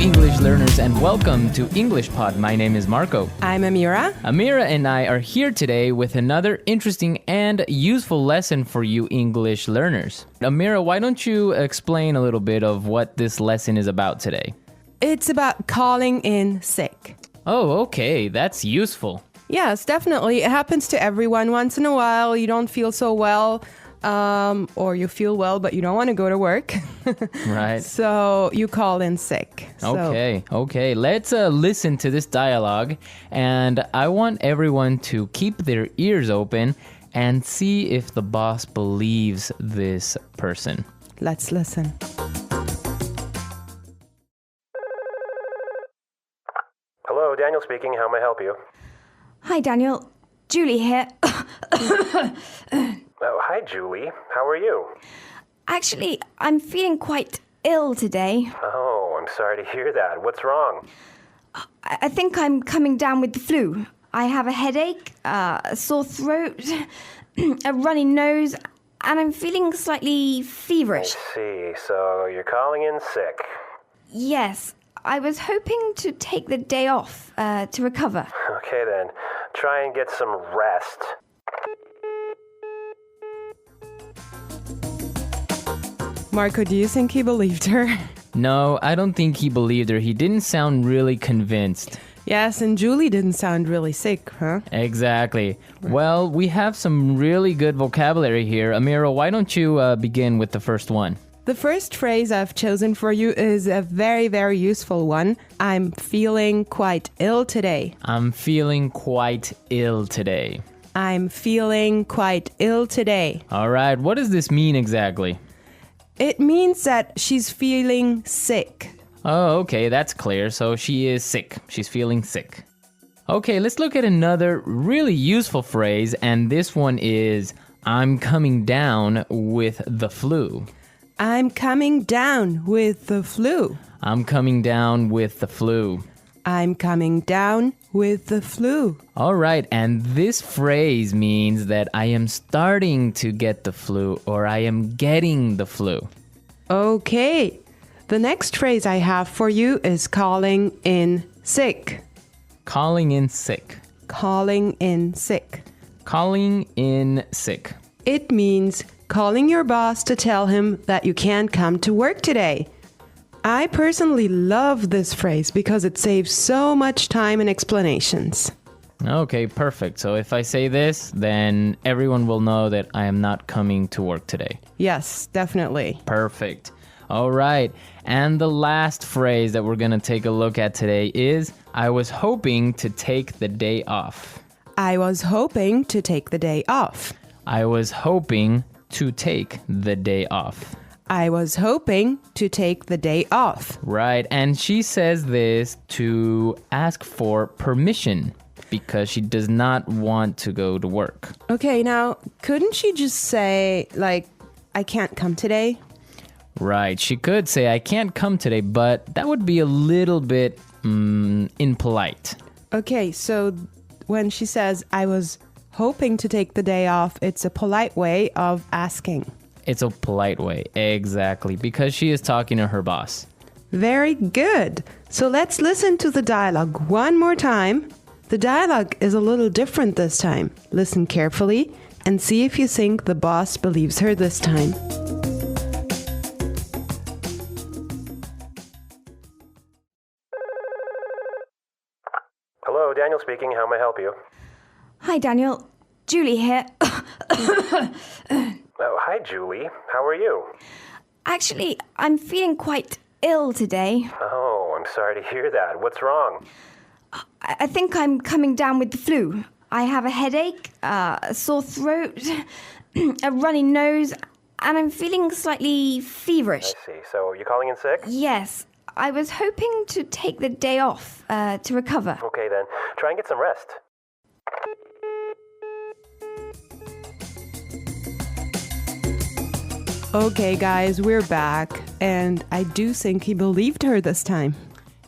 English learners, and welcome to EnglishPod. My name is Marco. I'm Amira. Amira and I are here today with another interesting and useful lesson for you English learners. Amira, why don't you explain a little bit of what this lesson is about today? It's about calling in sick. Oh, okay. That's useful. Yes, definitely. It happens to everyone. Once in a while, you don't feel so well, or you feel well, but you don't want to go to work. Right. So you call in sick. Okay. Let's listen to this dialogue, and I want everyone to keep their ears open and see if the boss believes this person. Let's listen. Hello, Daniel speaking. How may I help you? Hi, Daniel. Julie here. Oh, hi, Julie. How are you? Actually, I'm feeling quite ill today. Oh, I'm sorry to hear that. What's wrong? I think I'm coming down with the flu. I have a headache, a sore throat, a runny nose, and I'm feeling slightly feverish. I see. So you're calling in sick. Yes, I was hoping to take the day off to recover. Okay, then. Try and get some rest. Marco, do you think he believed her? No, I don't think he believed her. He didn't sound really convinced. Yes, and Julie didn't sound really sick, huh? Exactly. Well, we have some really good vocabulary here. Amira, why don't you begin with the first one? The first phrase I've chosen for you is a very, very useful one. I'm feeling quite ill today. I'm feeling quite ill today. I'm feeling quite ill today. All right, what does this mean exactly? It means that she's feeling sick. Oh, okay, that's clear. So she is sick. She's feeling sick. Okay, let's look at another really useful phrase, and this one is I'm coming down with the flu. I'm coming down with the flu. I'm coming down with the flu. I'm coming down with the flu. All right, and this phrase means that I am starting to get the flu or I am getting the flu. Okay, the next phrase I have for you is calling in sick. Calling in sick. Calling in sick. Calling in sick. It means calling your boss to tell him that you can't come to work today. I personally love this phrase because it saves so much time and explanations. Okay, perfect. So if I say this, then everyone will know that I am not coming to work today. Yes, definitely. Perfect. All right. And the last phrase that we're going to take a look at today is I was hoping to take the day off. I was hoping to take the day off. I was hoping to take the day off. I was hoping to take the day off. Right. And she says this to ask for permission because she does not want to go to work. Okay, now, couldn't she just say, like, I can't come today? Right. She could say, I can't come today, but that would be a little bit impolite. Okay, so when she says, I was hoping to take the day off, it's a polite way of asking. It's a polite way, exactly, because she is talking to her boss. Very good. So let's listen to the dialogue one more time. The dialogue is a little different this time. Listen carefully and see if you think the boss believes her this time. Hello, Daniel speaking. How may I help you? Hi, Daniel. Julie here. Oh, hi, Julie. How are you? Actually, I'm feeling quite ill today. Oh, I'm sorry to hear that. What's wrong? I think I'm coming down with the flu. I have a headache, a sore throat, a runny nose, and I'm feeling slightly feverish. I see. So you're calling in sick? Yes, I was hoping to take the day off to recover. Okay, then. Try and get some rest. Okay, guys, we're back. And I do think he believed her this time.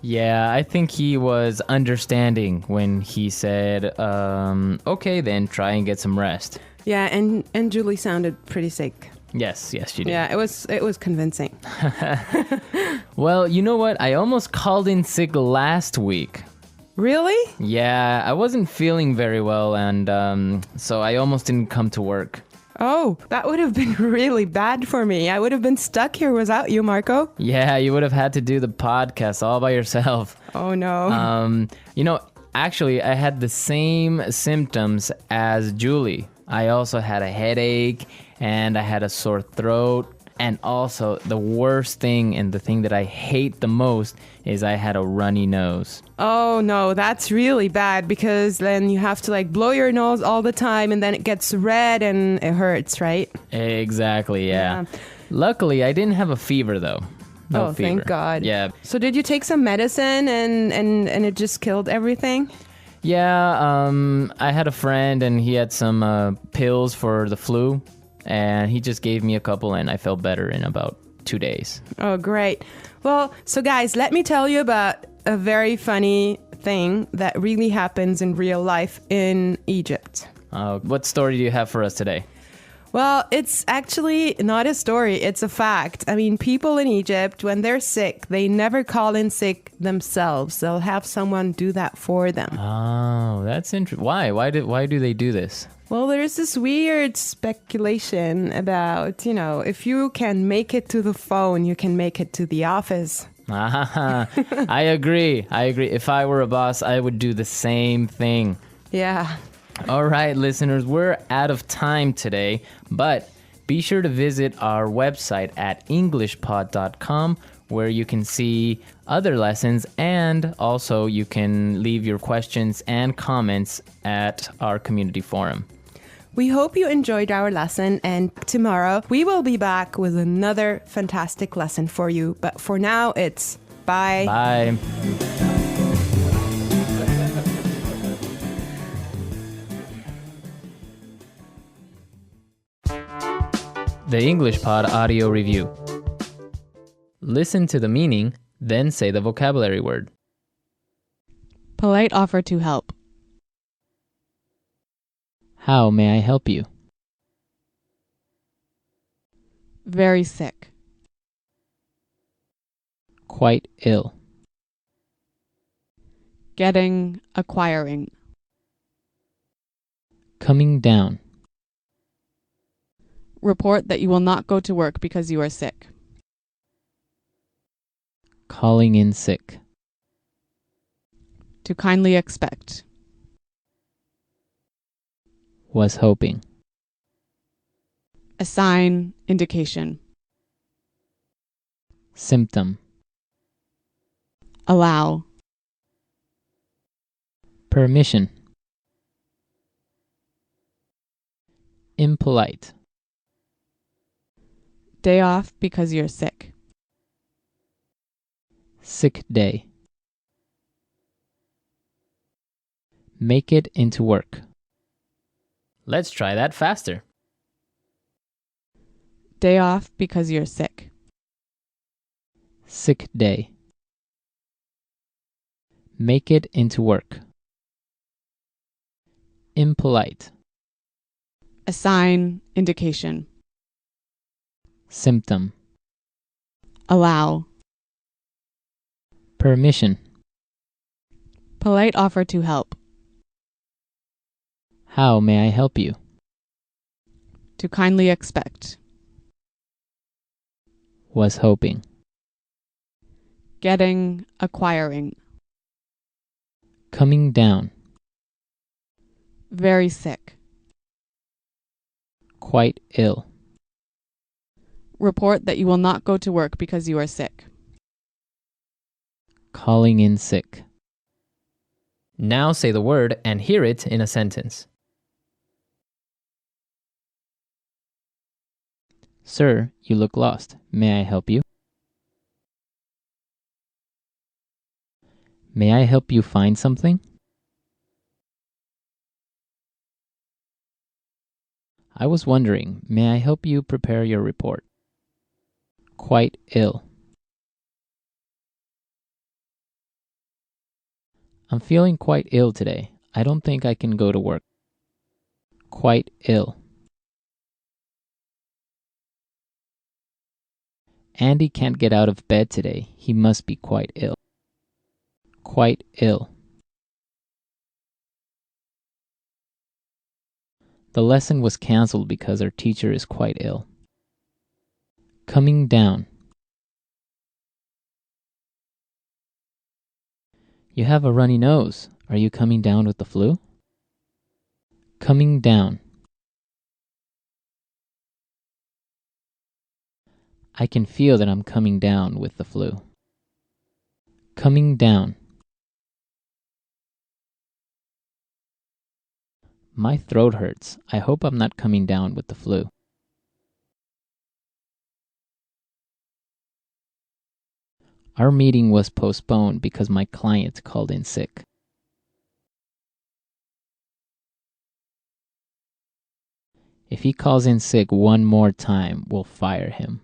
Yeah, I think he was understanding when he said, okay, then try and get some rest. Yeah, and Julie sounded pretty sick. Yes, you did. Yeah, it was convincing. Well, you know what? I almost called in sick last week. Really? Yeah, I wasn't feeling very well, and so I almost didn't come to work. Oh, that would have been really bad for me. I would have been stuck here without you, Marco. Yeah, you would have had to do the podcast all by yourself. Oh, no. Actually, I had the same symptoms as Julie. I also had a headache, and I had a sore throat. And also, the worst thing and the thing that I hate the most is I had a runny nose. Oh, no, that's really bad because then you have to like blow your nose all the time and then it gets red and it hurts, right? Exactly, yeah. Luckily, I didn't have a fever, though. No fever. Thank God. Yeah. So did you take some medicine and it just killed everything? Yeah, I had a friend and he had some pills for the flu. And he just gave me a couple and I felt better in about 2 days. Oh, great. Well, so guys, let me tell you about a very funny thing that really happens in real life in Egypt. What story do you have for us today? Well, it's actually not a story, it's a fact. I mean, people in Egypt, when they're sick, they never call in sick themselves. They'll have someone do that for them. Oh, that's interesting. Why? Why do they do this? Well, there's this weird speculation about, if you can make it to the phone, you can make it to the office. I agree. If I were a boss, I would do the same thing. Yeah. All right, listeners, we're out of time today, but be sure to visit our website at EnglishPod.com where you can see other lessons and also you can leave your questions and comments at our community forum. We hope you enjoyed our lesson, and tomorrow we will be back with another fantastic lesson for you. But for now, it's bye. Bye. The EnglishPod audio review. Listen to the meaning, then say the vocabulary word. Polite offer to help. How may I help you? Very sick. Quite ill. Getting, acquiring. Coming down. Report that you will not go to work because you are sick. Calling in sick. To kindly expect. Was hoping. A sign, indication. Symptom. Allow. Permission. Impolite. Day off because you're sick. Sick day. Make it into work. Let's try that faster. Day off because you're sick. Sick day. Make it into work. Impolite. A sign, indication. Symptom. Allow. Permission. Polite offer to help. How may I help you? To kindly expect. Was hoping. Getting, acquiring. Coming down. Very sick. Quite ill. Report that you will not go to work because you are sick. Calling in sick. Now say the word and hear it in a sentence. Sir, you look lost. May I help you? May I help you find something? I was wondering, may I help you prepare your report? Quite ill. I'm feeling quite ill today. I don't think I can go to work. Quite ill. Andy can't get out of bed today. He must be quite ill. Quite ill. The lesson was cancelled because our teacher is quite ill. Coming down. You have a runny nose. Are you coming down with the flu? Coming down. I can feel that I'm coming down with the flu. Coming down. My throat hurts. I hope I'm not coming down with the flu. Our meeting was postponed because my client called in sick. If he calls in sick one more time, we'll fire him.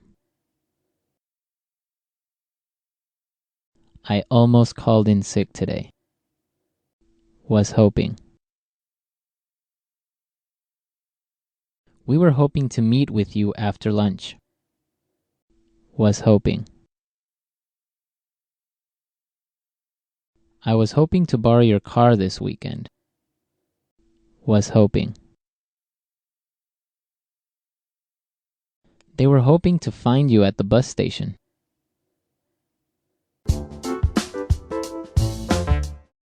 I almost called in sick today. Was hoping. We were hoping to meet with you after lunch. Was hoping. I was hoping to borrow your car this weekend. Was hoping. They were hoping to find you at the bus station.